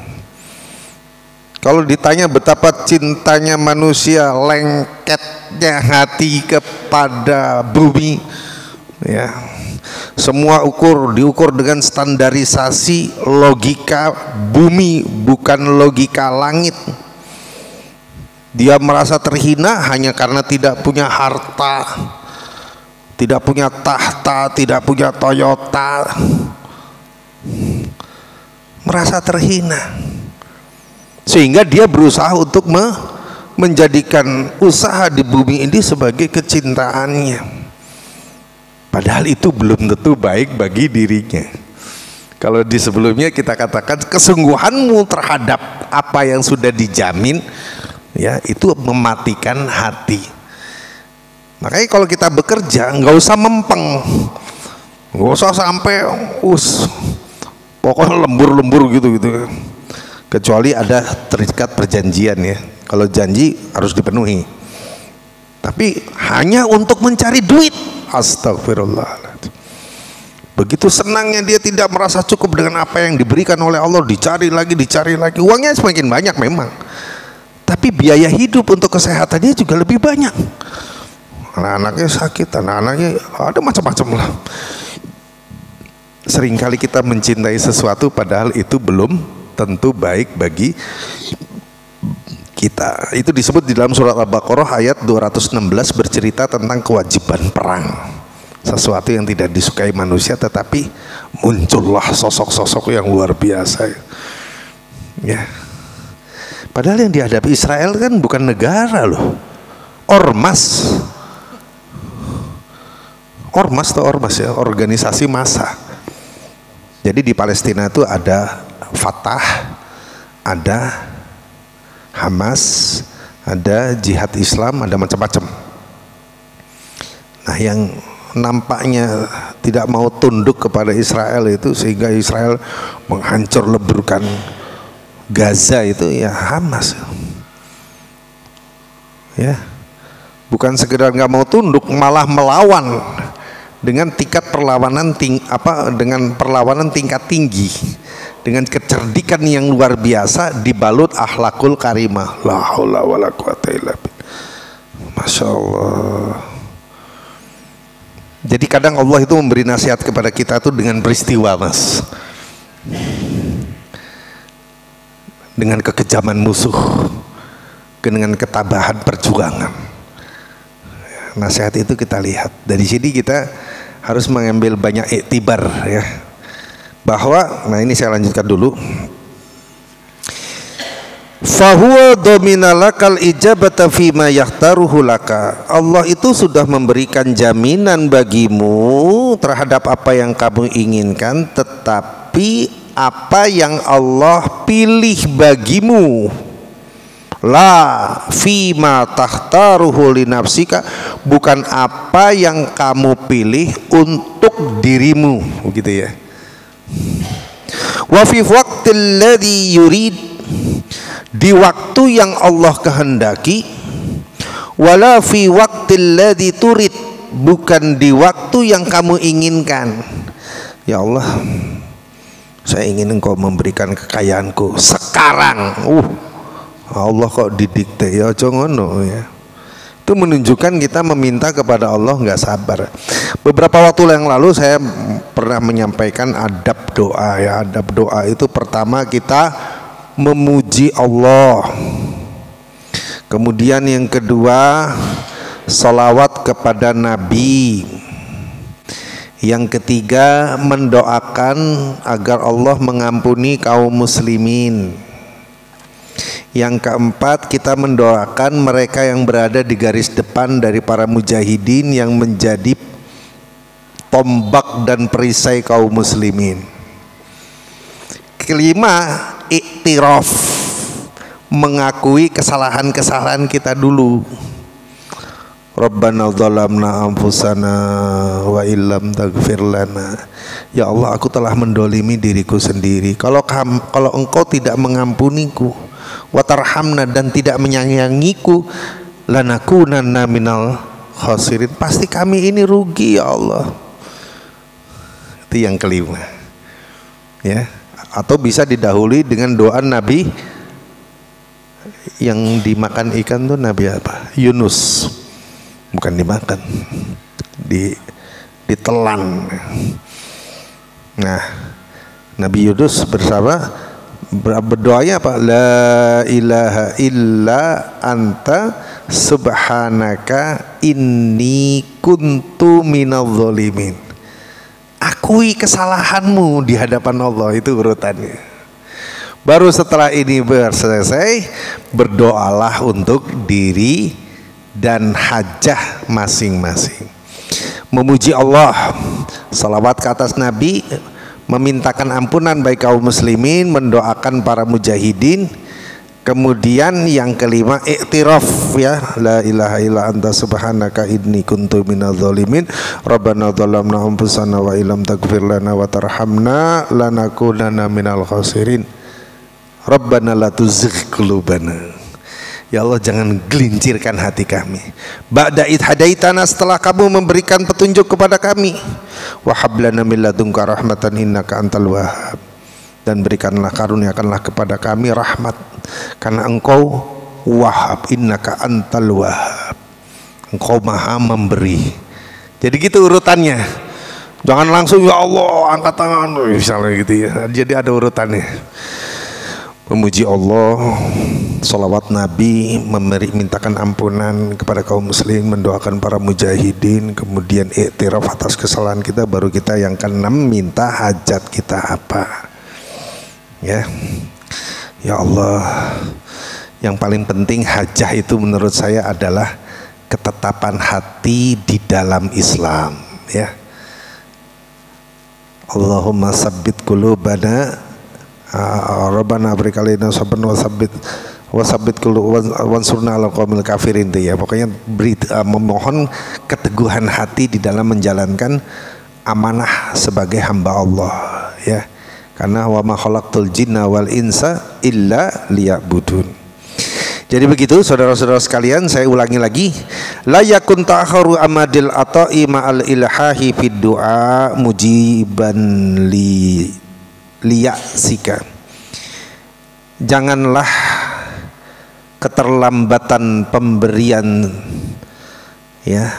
Kalau ditanya betapa cintanya manusia, lengketnya hati kepada bumi, ya, semua diukur dengan standarisasi logika bumi, bukan logika langit. Dia merasa terhina hanya karena tidak punya harta, tidak punya tahta, tidak punya Toyota, merasa terhina, sehingga dia berusaha untuk menjadikan usaha di bumi ini sebagai kecintaannya, padahal itu belum tentu baik bagi dirinya. Kalau di sebelumnya kita katakan kesungguhanmu terhadap apa yang sudah dijamin, ya, itu mematikan hati. Makanya kalau kita bekerja nggak usah mempeng, nggak usah sampai pokoknya lembur-lembur gitu. Kecuali ada terikat perjanjian, ya. Kalau janji harus dipenuhi. Tapi hanya untuk mencari duit, astagfirullahaladzim. Begitu senangnya dia tidak merasa cukup dengan apa yang diberikan oleh Allah, dicari lagi. Uangnya semakin banyak memang, tapi biaya hidup untuk kesehatannya juga lebih banyak. Anak-anaknya sakit, anak-anaknya ada macam-macam lah. Seringkali kita mencintai sesuatu padahal itu belum tentu baik bagi kita. Itu disebut di dalam surat Al-Baqarah ayat 216, bercerita tentang kewajiban perang. Sesuatu yang tidak disukai manusia, tetapi muncullah sosok-sosok yang luar biasa, ya. Padahal yang dihadapi Israel kan bukan negara loh, ormas ya, organisasi massa. Jadi di Palestina itu ada Fatah, ada Hamas, ada Jihad Islam, ada macam-macam. Nah, yang nampaknya tidak mau tunduk kepada Israel itu, sehingga Israel menghancur leburkan Gaza, itu ya Hamas, ya. Bukan sekedar nggak mau tunduk, malah melawan dengan tingkat perlawanan dengan perlawanan tingkat tinggi, dengan kecerdikan yang luar biasa, dibalut akhlakul karimah. La haula wala quwata illa billah. Masya Allah. Jadi kadang Allah itu memberi nasihat kepada kita tuh dengan peristiwa, Mas, dengan kekejaman musuh, dengan ketabahan perjuangan. Nasihat itu kita lihat dari sini, kita harus mengambil banyak iktibar, ya, bahwa, nah ini saya lanjutkan dulu. Fahuwa dominalakal ijabata fima yahtaruhu laka. Allah itu sudah memberikan jaminan bagimu terhadap apa yang kamu inginkan, tetapi apa yang Allah pilih bagimu, la fima tahtaruhu linafsika, bukan apa yang kamu pilih untuk dirimu, begitu ya. Wa fi waqtil ladzi yurid, di waktu yang Allah kehendaki, wala fi waqtil ladzi turid, bukan di waktu yang kamu inginkan. Ya Allah, saya ingin Engkau memberikan kekayaanku sekarang. Allah kok didikte, ya aja ngono, ya. Itu menunjukkan kita meminta kepada Allah nggak sabar. Beberapa waktu yang lalu saya pernah menyampaikan adab doa ya. Adab doa itu pertama kita memuji Allah. Kemudian yang kedua salawat kepada Nabi. Yang ketiga mendoakan agar Allah mengampuni kaum muslimin. Yang keempat, kita mendoakan mereka yang berada di garis depan dari para mujahidin yang menjadi tombak dan perisai kaum muslimin. Kelima, iktiraf, mengakui kesalahan-kesalahan kita dulu. Rabbana dhalamna anfusana wa illam taghfir lana. Ya Allah, aku telah mendolimi diriku sendiri. Kalau engkau tidak mengampuniku, watarhamna, dan tidak menyayangiku, lanakunanna minal khasirin, pasti kami ini rugi ya Allah. Itu yang kelima ya. Atau bisa didahului dengan doa Nabi yang dimakan ikan tuh, Nabi apa? Yunus. Bukan dimakan, ditelan. Nah, Nabi Yunus berdoanya apa? La ilaha illa anta subhanaka inni kuntu minadh dhalimin. Akui kesalahanmu di hadapan Allah, itu urutannya. Baru setelah ini selesai, berdoalah untuk diri dan hajah masing-masing. Memuji Allah, salawat ke atas Nabi, memintakan ampunan bagi kaum muslimin, mendoakan para mujahidin. Kemudian yang kelima iktiraf ya, la ilaha illa anta subhanaka inni kuntu minadh dhalimin. Rabbana dhalamna anfusana wa illam taghfir lana wa tarhamna lanakunanna minal khasirin. Rabbana la tuzigh qulubana. Ya Allah, jangan gelincirkan hati kami. Ba'da id hadaitana, setelah kamu memberikan petunjuk kepada kami. Wa hab lana min ladunka rahmatan innaka antal wahhab. Dan berikanlah, karuniakanlah kepada kami rahmat, karena engkau wahhab, innaka antal wahhab, engkau maha memberi. Jadi gitu urutannya. Jangan langsung ya Allah angkat tangan misalnya gitu ya. Jadi ada urutannya. Memuji Allah, salawat Nabi, mintakan ampunan kepada kaum muslim, mendoakan para mujahidin, kemudian iktiraf atas kesalahan kita, baru kita yang keenam minta hajat kita apa. Ya, ya Allah, yang paling penting hajah itu menurut saya adalah ketetapan hati di dalam Islam. Ya, Allahumma sabbit qulubana, Rabbana brik alaina sabran wasabbit wansurna ala qaumil kafirin itu ya. Pokoknya memohon keteguhan hati di dalam menjalankan amanah sebagai hamba Allah ya. Karena wa ma khalaqtul jinna wal insa illa liya'budun. Jadi begitu saudara-saudara sekalian, saya ulangi lagi, la yakun ta'kharu amadil ata'i ma'al ilhahi fid du'a mujiban liya'sika. Janganlah keterlambatan pemberian ya,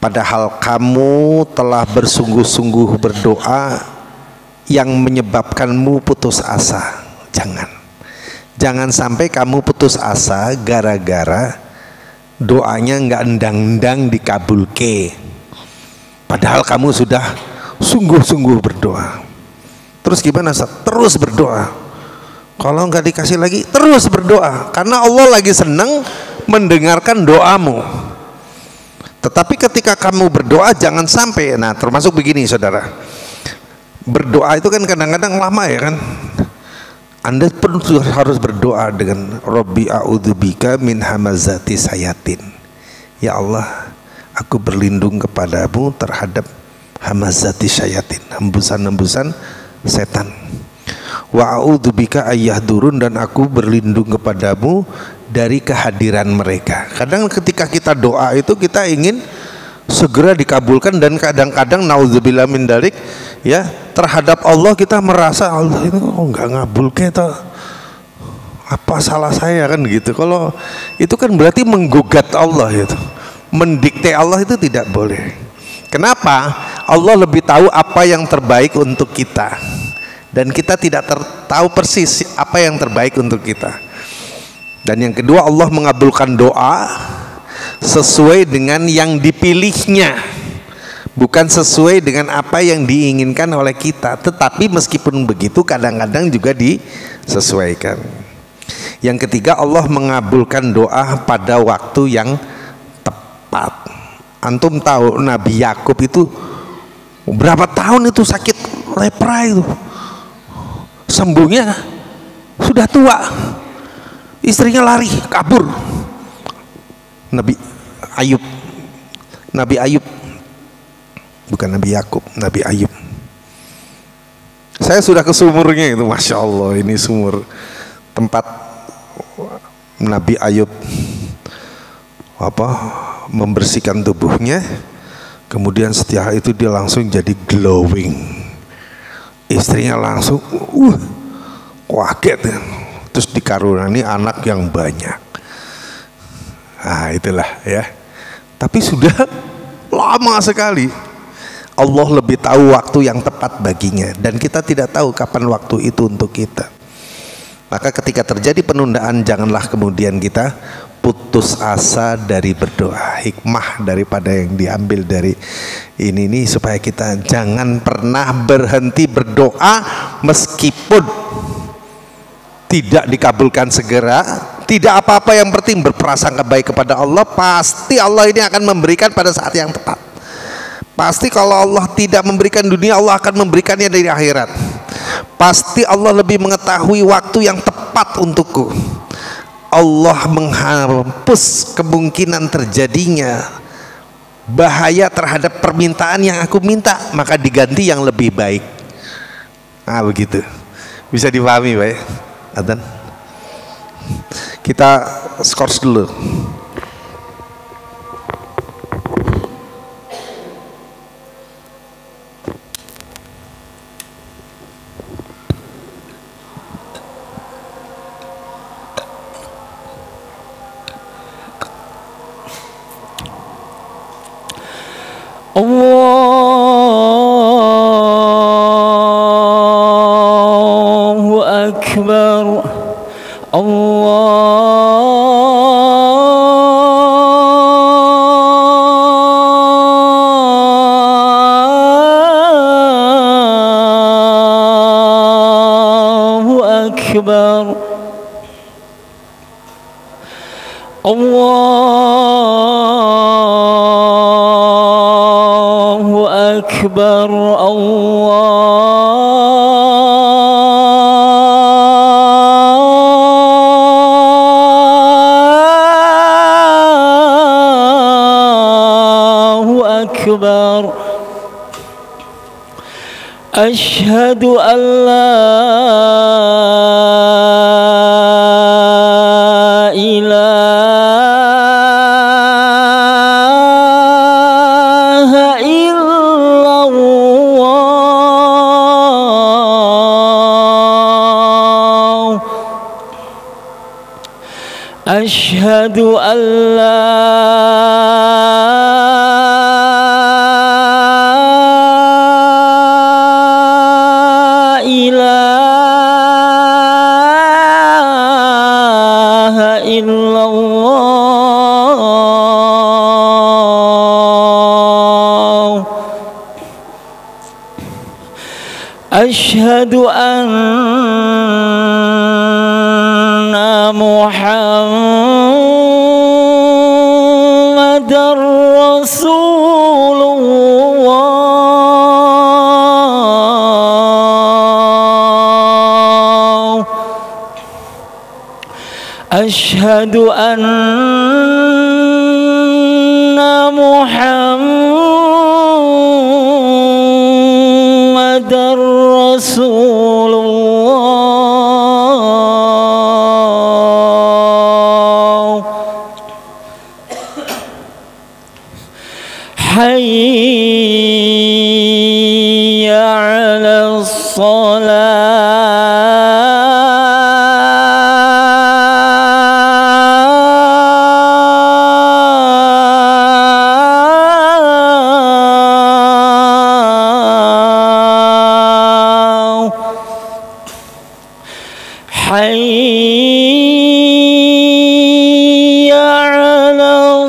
padahal kamu telah bersungguh-sungguh berdoa yang menyebabkanmu putus asa. Jangan sampai kamu putus asa gara-gara doanya nggak endang-endang dikabulke, padahal kamu sudah sungguh-sungguh berdoa. Terus gimana Ustaz? Terus berdoa. Kalau nggak dikasih lagi, terus berdoa, karena Allah lagi senang mendengarkan doamu. Tetapi ketika kamu berdoa jangan sampai, nah termasuk begini saudara, berdoa itu kan kadang-kadang lama ya kan. Anda pun harus berdoa dengan Rabbi a'udzubika min hamazati sayatin. Ya Allah, aku berlindung kepadamu terhadap hamazati sayatin, hembusan-hembusan setan. Wa a'udzubika ayyahdurun, dan aku berlindung kepadamu dari kehadiran mereka. Kadang ketika kita doa itu kita ingin segera dikabulkan, dan kadang-kadang naudzubillah min dzalik ya, terhadap Allah kita merasa Allah itu enggak ngabul kita, Apa salah saya kan gitu. Kalau itu kan berarti menggugat Allah itu. Mendikte Allah itu tidak boleh. Kenapa? Allah lebih tahu apa yang terbaik untuk kita. Dan kita tidak tahu persis apa yang terbaik untuk kita. Dan yang kedua, Allah mengabulkan doa sesuai dengan yang dipilihnya, bukan sesuai dengan apa yang diinginkan oleh kita. Tetapi meskipun begitu kadang-kadang juga disesuaikan. Yang ketiga, Allah mengabulkan doa pada waktu yang tepat. Antum tahu Nabi Yakub itu berapa tahun itu sakit lepra itu, sembuhnya sudah tua, istrinya lari kabur. Nabi Ayub, bukan Nabi Yakub, Nabi Ayub. Saya sudah ke sumurnya itu, masya Allah, ini sumur tempat Nabi Ayub membersihkan tubuhnya. Kemudian setelah itu dia langsung jadi glowing. Istrinya langsung kaget, terus dikaruniai anak yang banyak. Nah itulah ya. Tapi sudah lama sekali. Allah lebih tahu waktu yang tepat baginya, dan kita tidak tahu kapan waktu itu untuk kita. Maka ketika terjadi penundaan, janganlah kemudian kita putus asa dari berdoa. Hikmah daripada yang diambil dari ini supaya kita jangan pernah berhenti berdoa meskipun tidak dikabulkan segera. Tidak apa-apa, yang penting berprasangka baik kepada Allah. Pasti Allah ini akan memberikan pada saat yang tepat. Pasti kalau Allah tidak memberikan dunia, Allah akan memberikannya dari akhirat. Pasti Allah lebih mengetahui waktu yang tepat untukku. Allah menghapus kemungkinan terjadinya bahaya terhadap permintaan yang aku minta, maka diganti yang lebih baik. Nah begitu, bisa dipahami Pak ya? Adhan, kita skors dulu. Allahu Akbar. Allahu Akbar. Allahu Akbar. Allahu Akbar. Asyhadu an la ilaha illallah. Asyhadu an la ilaha illallah. Asyhadu anna Muhammadar Rasulullah. Asyhadu anna Muhammadar Rasulullah. Hayya 'alas salah. حي على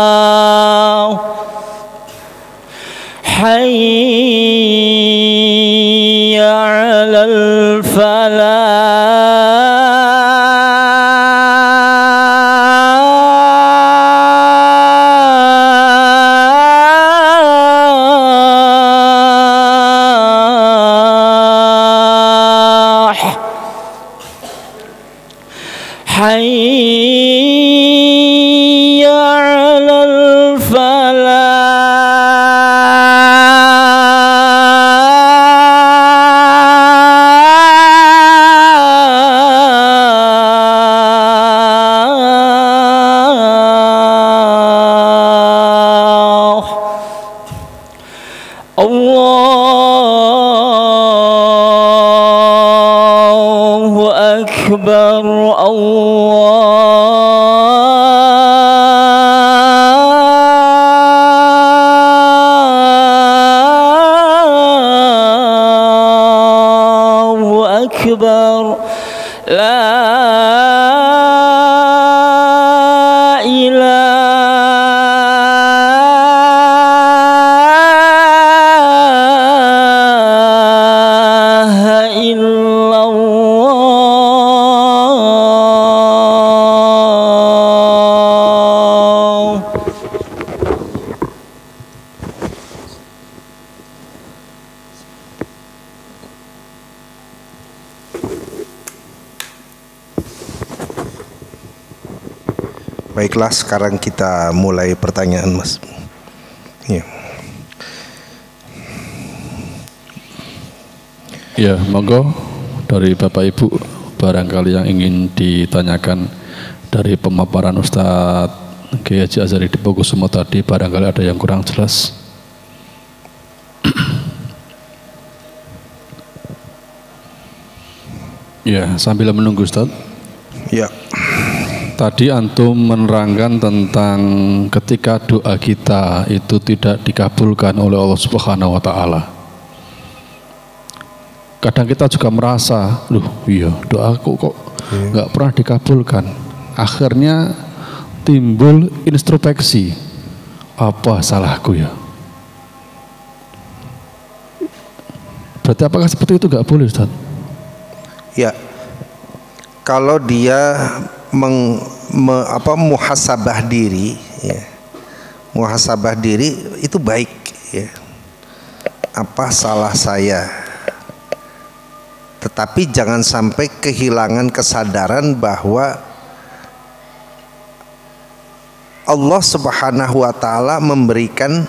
الصلاة حي على الفلاح حي على الفلاح الله أكبر الله أكبر لا إله إلا الله. Baiklah, sekarang kita mulai pertanyaan, Mas. Ya. Ya, monggo dari Bapak Ibu barangkali yang ingin ditanyakan dari pemaparan Ustadz Kiai Haji Azhari Dipokusumo tadi, barangkali ada yang kurang jelas. Ya, sambil menunggu Ustadz. Ya. Tadi antum menerangkan tentang ketika doa kita itu tidak dikabulkan oleh Allah Subhanahu wa taala. Kadang kita juga merasa, loh iya doaku kok nggak pernah dikabulkan. Akhirnya timbul introspeksi, apa salahku ya? Berarti apakah seperti itu nggak boleh, Ustaz? Ya, kalau dia muhasabah diri, ya, muhasabah diri itu baik, ya. Apa salah saya? Tetapi jangan sampai kehilangan kesadaran bahwa Allah Subhanahu wa taala memberikan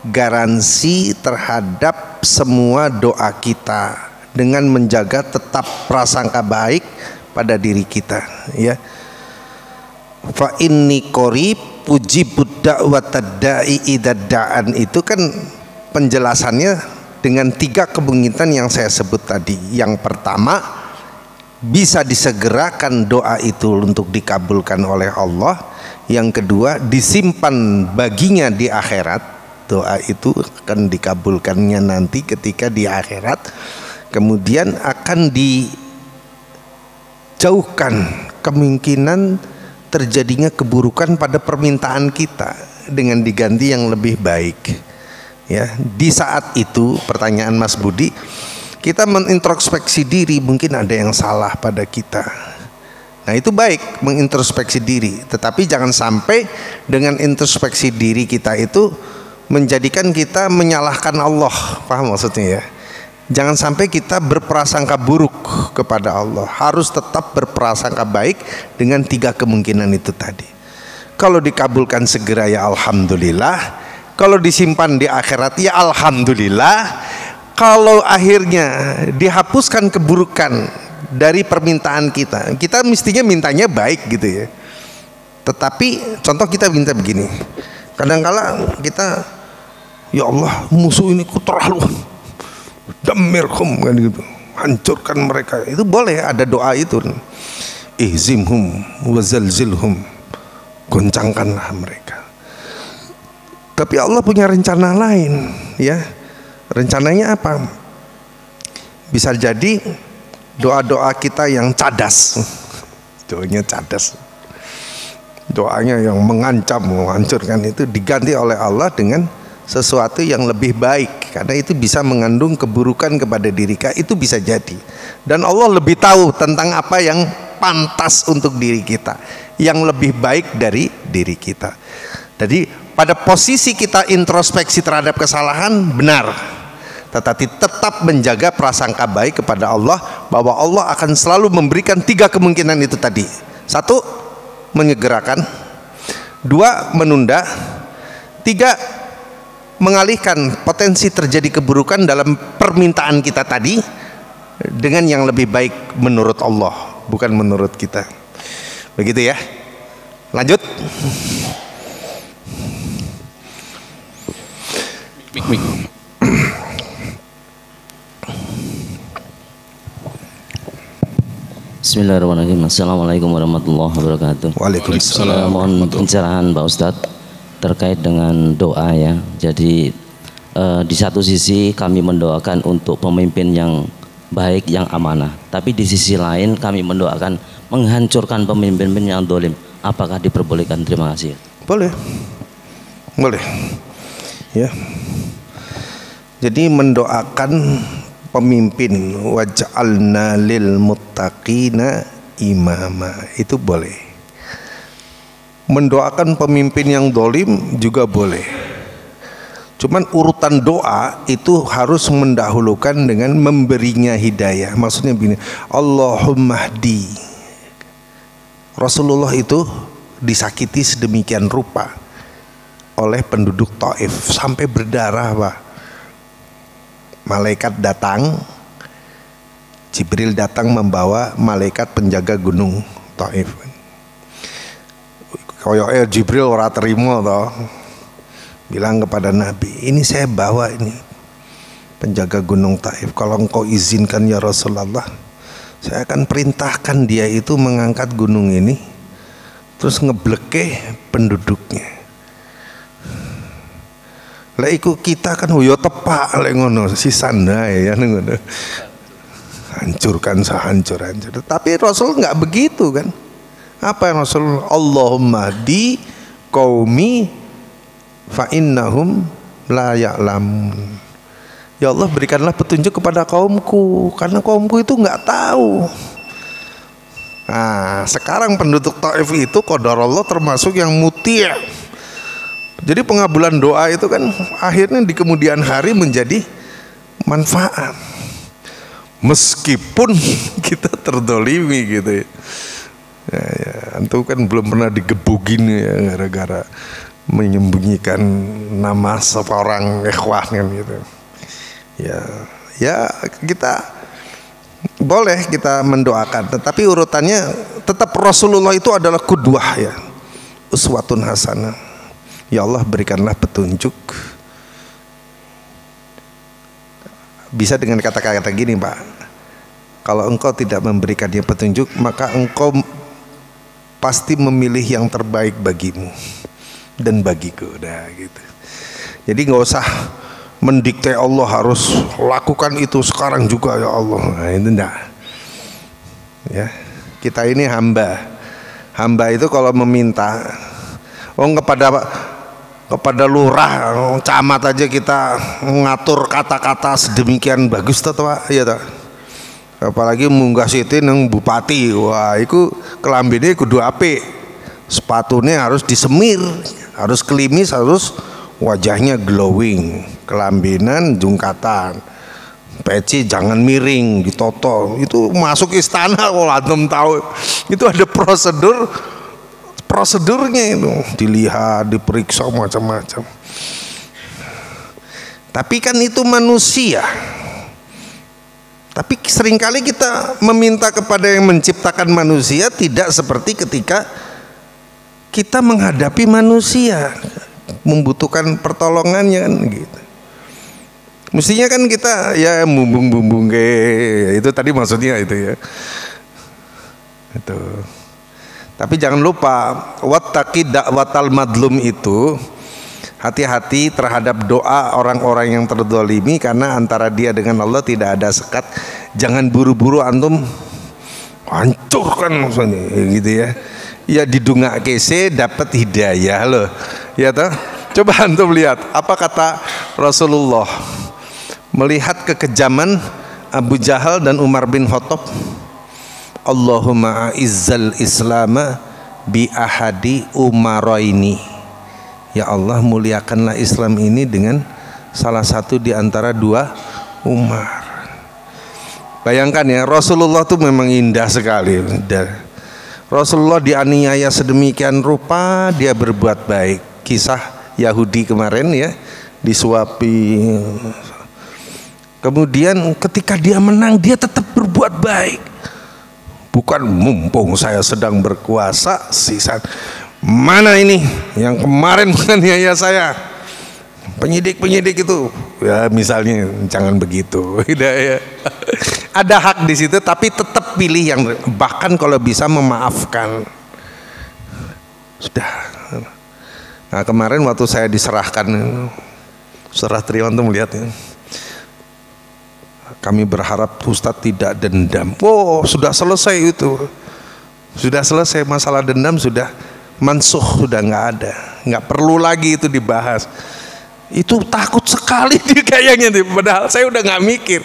garansi terhadap semua doa kita dengan menjaga tetap prasangka baik pada diri kita, ya. Fa inni qarib ujibud da'watad da'i idza da'an, itu kan penjelasannya dengan 3 kemungkinan yang saya sebut tadi. Yang pertama, bisa disegerakan doa itu untuk dikabulkan oleh Allah. Yang kedua, disimpan baginya di akhirat. Doa itu akan dikabulkannya nanti ketika di akhirat. Kemudian akan dijauhkan kemungkinan terjadinya keburukan pada permintaan kita dengan diganti yang lebih baik. Ya, di saat itu pertanyaan Mas Budi, kita menintrospeksi diri, mungkin ada yang salah pada kita. Nah, itu baik mengintrospeksi diri, tetapi jangan sampai dengan introspeksi diri kita itu menjadikan kita menyalahkan Allah. Paham maksudnya ya? Jangan sampai kita berprasangka buruk kepada Allah. Harus tetap berprasangka baik dengan 3 kemungkinan itu tadi. Kalau dikabulkan segera ya alhamdulillah. Kalau disimpan di akhirat ya alhamdulillah. Kalau akhirnya dihapuskan keburukan dari permintaan kita, kita mestinya mintanya baik gitu ya. Tetapi contoh kita minta begini, kadang-kala kita, ya Allah musuh ini keterlaluan, damirhum kan gitu, hancurkan mereka. Itu boleh, ada doa itu. ihzimhum wazalzilhum, goncangkanlah mereka. Tapi Allah punya rencana lain, ya. Rencananya apa? Bisa jadi doa-doa kita yang cadas, doanya cadas, doanya yang mengancam, menghancurkan, itu diganti oleh Allah dengan sesuatu yang lebih baik, karena itu bisa mengandung keburukan kepada diri kita. Itu bisa jadi. Dan Allah lebih tahu tentang apa yang pantas untuk diri kita, yang lebih baik dari diri kita. Jadi pada posisi kita introspeksi terhadap kesalahan, benar, tetapi tetap menjaga prasangka baik kepada Allah, bahwa Allah akan selalu memberikan 3 kemungkinan itu tadi. 1, menyegerakan. 2, menunda. 3, mengalihkan potensi terjadi keburukan dalam permintaan kita tadi dengan yang lebih baik menurut Allah, bukan menurut kita. Begitu ya. Lanjut. Bismillahirrahmanirrahim. Assalamualaikum warahmatullahi wabarakatuh. Waalaikumsalam. Mohon pencerahan Pak Ustadz terkait dengan doa ya. Jadi di satu sisi kami mendoakan untuk pemimpin yang baik, yang amanah, tapi di sisi lain kami mendoakan menghancurkan pemimpin yang dolim. Apakah diperbolehkan? Terima kasih. Boleh, boleh, ya. Jadi mendoakan pemimpin, waj'alna lil muttaqina imama, itu boleh. Mendoakan pemimpin yang dolim juga boleh. Cuman urutan doa itu harus mendahulukan dengan memberinya hidayah. Maksudnya begini, Allahumma hdi. Rasulullah itu disakiti sedemikian rupa oleh penduduk Taif sampai berdarah, Pak. Malaikat datang, Jibril datang membawa malaikat penjaga gunung Taif. Koyoke Jibril ora terima toh. Bilang kepada Nabi, ini saya bawa ini penjaga gunung Taif, kalau engkau izinkan ya Rasulullah, saya akan perintahkan dia itu mengangkat gunung ini terus ngebleke penduduknya. Lah iku kita kan yo tepak lek ngono sisan ae ya ngono. Hancurkan sehancur-hancur. Tapi Rasul enggak begitu kan. Apa yang Rasul? Allahumma di qaumi fa innahum la ya'lamun. Ya Allah, berikanlah petunjuk kepada kaumku, karena kaumku itu enggak tahu. Nah, sekarang penduduk Taif itu qadarullah termasuk yang muti'. Jadi pengabulan doa itu kan akhirnya di kemudian hari menjadi manfaat, meskipun kita terdolimi gitu ya. Antum kan belum pernah digebugin ya gara-gara menyembunyikan nama seorang ikhwan kan gitu. Ya kita boleh kita mendoakan, tetapi urutannya tetap Rasulullah itu adalah qudwah ya, uswatun hasanah. Ya Allah, berikanlah petunjuk. Bisa dengan kata-kata gini, Pak, kalau engkau tidak memberikannya petunjuk, maka engkau pasti memilih yang terbaik bagimu dan bagiku. Udah gitu. Jadi nggak usah mendikte Allah harus lakukan itu sekarang juga ya Allah. Nah, itu enggak. Ya, kita ini hamba. Hamba itu kalau meminta, kepada lurah, camat aja kita ngatur kata-kata sedemikian bagus toh, Pak. Iya toh. Apalagi munggah siti nang bupati, wah itu kelambine kudu apik, sepatunya harus disemir, harus klimis, harus wajahnya glowing, kelambinan jungkatan, peci jangan miring, ditoto. Itu masuk istana kalau antum tahu, itu ada prosedurnya itu, dilihat, diperiksa macam-macam. Tapi kan itu manusia. Tapi seringkali kita meminta kepada yang menciptakan manusia tidak seperti ketika kita menghadapi manusia, membutuhkan pertolongannya kan gitu. Mestinya kan kita ya bumbung-bumbung itu tadi maksudnya itu ya. Itu. Tapi jangan lupa wattaqi da'watal madlum itu, hati-hati terhadap doa orang-orang yang terzalimi, karena antara dia dengan Allah tidak ada sekat. Jangan buru-buru antum hancurkan maksudnya gitu ya. Ya didungak kese dapat hidayah loh. Ya toh? Coba antum lihat apa kata Rasulullah melihat kekejaman Abu Jahal dan Umar bin Khattab. Allahumma a'izzal islama bi ahadi umaraini. Ya Allah, muliakanlah Islam ini dengan salah satu di antara dua Umar. Bayangkan ya, Rasulullah tuh memang indah sekali. Rasulullah dianiaya sedemikian rupa, dia berbuat baik. Kisah Yahudi kemarin ya, disuapi. Kemudian ketika dia menang, dia tetap berbuat baik. Bukan mumpung saya sedang berkuasa, sisa mana ini yang kemarin menganiaya saya, penyidik itu ya misalnya, jangan begitu. Ya. Ada hak di situ, tapi tetap pilih yang, bahkan kalau bisa memaafkan. Sudah. Nah kemarin waktu saya diserahkan, serah terima tuh melihatnya. Kami berharap Ustadz tidak dendam. Oh, sudah selesai itu. Sudah selesai masalah dendam, sudah mansuh, sudah nggak ada. Nggak perlu lagi itu dibahas. Itu takut sekali dia kayaknya, padahal saya udah nggak mikir.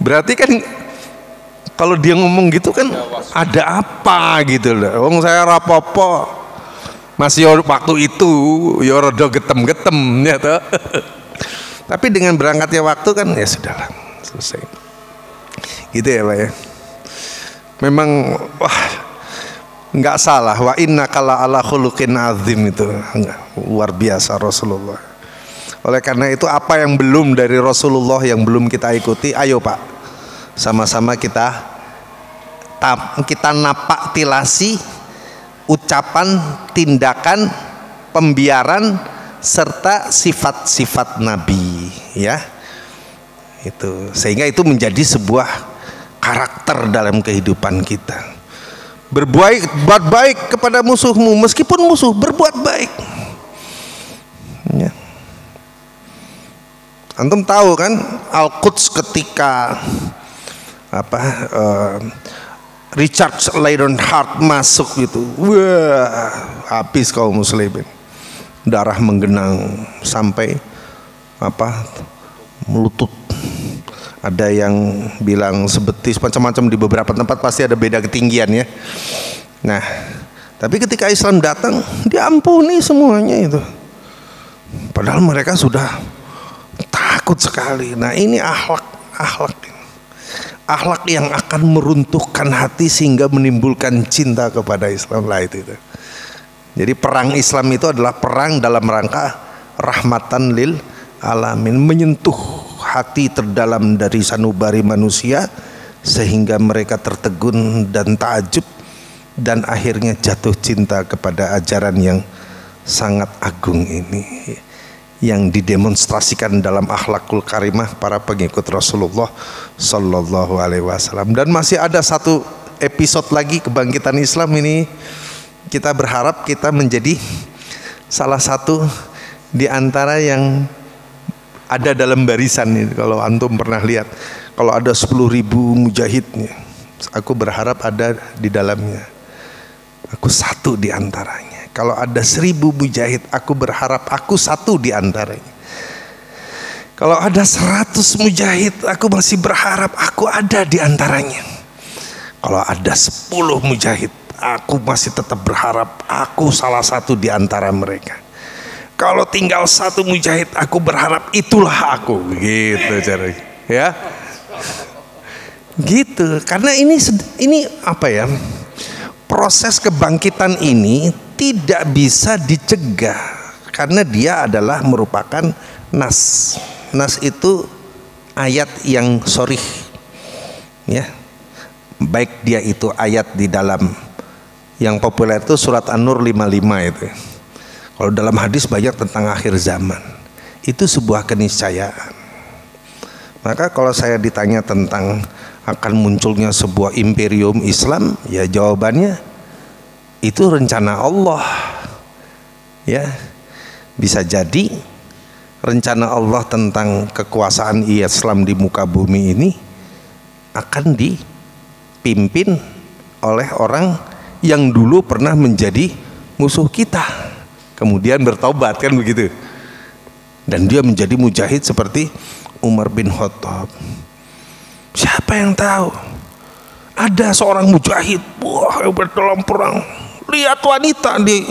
Berarti kan kalau dia ngomong gitu kan ada apa gitu loh. Wong saya rapopo. Masih waktu itu ya rada getem-getem ya toh. Tapi dengan berangkatnya waktu kan ya sudahlah, selesai. Gitu ya Pak ya. Memang wah nggak salah, wa innaka la ala khuluqin azim, itu luar biasa Rasulullah. Oleh karena itu apa yang belum dari Rasulullah yang belum kita ikuti, ayo Pak, sama-sama kita napak tilasi ucapan, tindakan, pembiaran serta sifat-sifat Nabi ya. Itu sehingga itu menjadi sebuah karakter dalam kehidupan kita. Berbuat baik kepada musuhmu, meskipun musuh, berbuat baik ya. Antum tahu kan Al-Quds ketika Richard Lionheart masuk gitu, wah habis kaum muslimin, darah menggenang sampai melutut. Ada yang bilang sebetis, macam-macam, di beberapa tempat pasti ada beda ketinggian ya. Nah, tapi ketika Islam datang, diampuni semuanya itu. Padahal mereka sudah takut sekali. Nah, ini akhlak yang akan meruntuhkan hati sehingga menimbulkan cinta kepada Islam lah itu. Jadi perang Islam itu adalah perang dalam rangka rahmatan lil alamin, menyentuh hati terdalam dari sanubari manusia sehingga mereka tertegun dan takjub dan akhirnya jatuh cinta kepada ajaran yang sangat agung ini, yang didemonstrasikan dalam akhlakul karimah para pengikut Rasulullah Sallallahu Alaihi Wasallam. Dan masih ada satu episode lagi kebangkitan Islam ini. Kita berharap kita menjadi salah satu di antara yang ada dalam barisan ini. Kalau antum pernah lihat, kalau ada 10.000 mujahidnya, aku berharap ada di dalamnya. Aku satu di antaranya. Kalau ada 1.000 mujahid, aku berharap aku satu di antaranya. Kalau ada 100 mujahid, aku masih berharap aku ada di antaranya. Kalau ada 10 mujahid, aku masih tetap berharap aku salah satu di antara mereka. Kalau tinggal 1 mujahid, aku berharap itulah aku. Gitu caranya, ya. Gitu. Karena ini apa ya? Proses kebangkitan ini tidak bisa dicegah karena dia adalah merupakan nas. Nas itu ayat yang sharih, ya. Baik dia itu ayat di dalam yang populer itu surat An-Nur 55 itu. Kalau dalam hadis banyak tentang akhir zaman. Itu sebuah keniscayaan. Maka kalau saya ditanya tentang akan munculnya sebuah imperium Islam? Ya jawabannya itu rencana Allah. Ya, bisa jadi rencana Allah tentang kekuasaan Islam di muka bumi ini akan dipimpin oleh orang yang dulu pernah menjadi musuh kita, kemudian bertobat, kan begitu. Dan dia menjadi mujahid seperti Umar bin Khattab. Siapa yang tahu? Ada seorang mujahid, wah hebat dalam perang. Lihat wanita di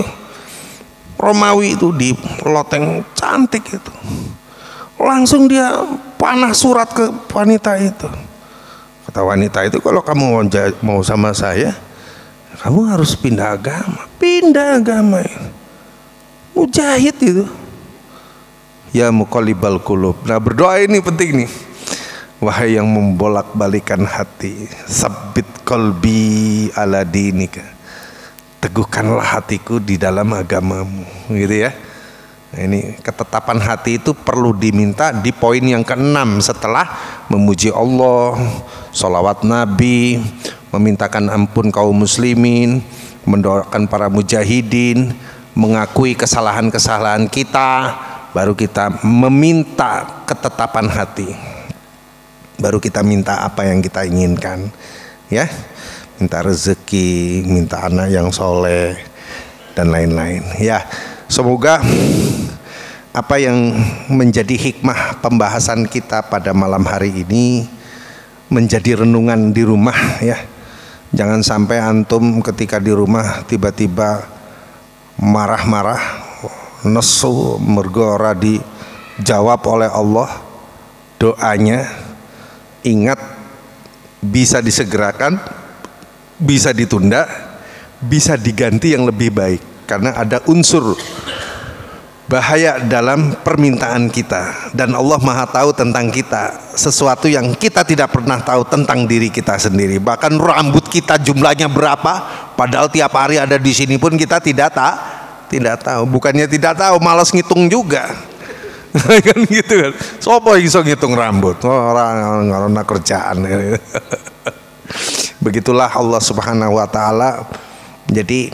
Romawi itu, di loteng cantik itu. Langsung dia panah surat ke wanita itu. Kata wanita itu, kalau kamu mau sama saya, kamu harus pindah agama. Pindah agama. Mujahid itu. Ya muqallibal qulub. Nah, berdoa ini penting nih. Wahai yang membolak-balikan hati, sabbit qalbi ala dinika. Teguhkanlah hatiku di dalam agamamu, gitu ya. Nah, ini ketetapan hati itu perlu diminta di poin yang ke-6 setelah memuji Allah, sholawat Nabi, memintakan ampun kaum muslimin, mendoakan para mujahidin, mengakui kesalahan-kesalahan kita, baru kita meminta ketetapan hati, baru kita minta apa yang kita inginkan, ya, minta rezeki, minta anak yang soleh dan lain-lain. Ya, semoga apa yang menjadi hikmah pembahasan kita pada malam hari ini menjadi renungan di rumah, ya. Jangan sampai antum ketika di rumah tiba-tiba marah-marah, nesu, mergo ora dijawab oleh Allah doanya. Ingat, bisa disegerakan, bisa ditunda, bisa diganti yang lebih baik, karena ada unsur bahaya dalam permintaan kita, dan Allah Maha tahu tentang kita sesuatu yang kita tidak pernah tahu tentang diri kita sendiri. Bahkan rambut kita jumlahnya berapa, padahal tiap hari ada di sini pun kita tidak tahu. Bukannya tidak tahu, malas ngitung juga. Kan gitu kan. Sopo iso ngitung rambut? Orang kerjaan. Begitulah Allah Subhanahu wa taala. Jadi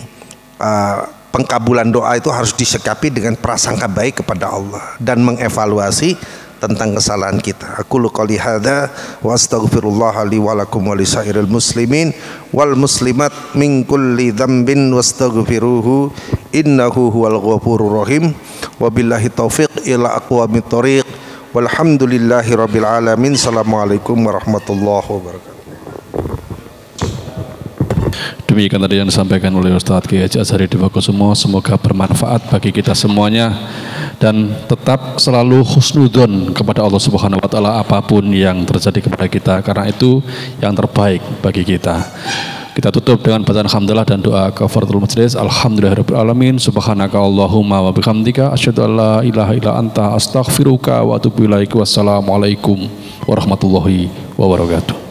pengkabulan doa itu harus disikapi dengan prasangka baik kepada Allah dan mengevaluasi tentang kesalahan kita. Aku qouli hadza wa astaghfirullah li wa lakum wa lisairil muslimin wal muslimat min kulli dzambin wastaghfiruhu innahu huwal ghafurur rahim. Wabillahi taufiq ila aqwamit thoriq walhamdulillahi rabbil alamin. Assalamualaikum warahmatullahi wabarakatuh. Demikian tadi yang disampaikan oleh Ustadz Kiai Haji Azhari Dewakusumo. Semoga bermanfaat bagi kita semuanya dan tetap selalu husnudzon kepada Allah Subhanahu wa taala apapun yang terjadi kepada kita, karena itu yang terbaik bagi kita. Kita tutup dengan bacaan hamdalah dan doa kafaratul majlis. Alhamdulillahirabbil alamin. Subhanaka Allahumma wa bihamdika asyhadu an la ilaha illa anta astaghfiruka wa atubu ilaik. Wassalamualaikum warahmatullahi wabarakatuh.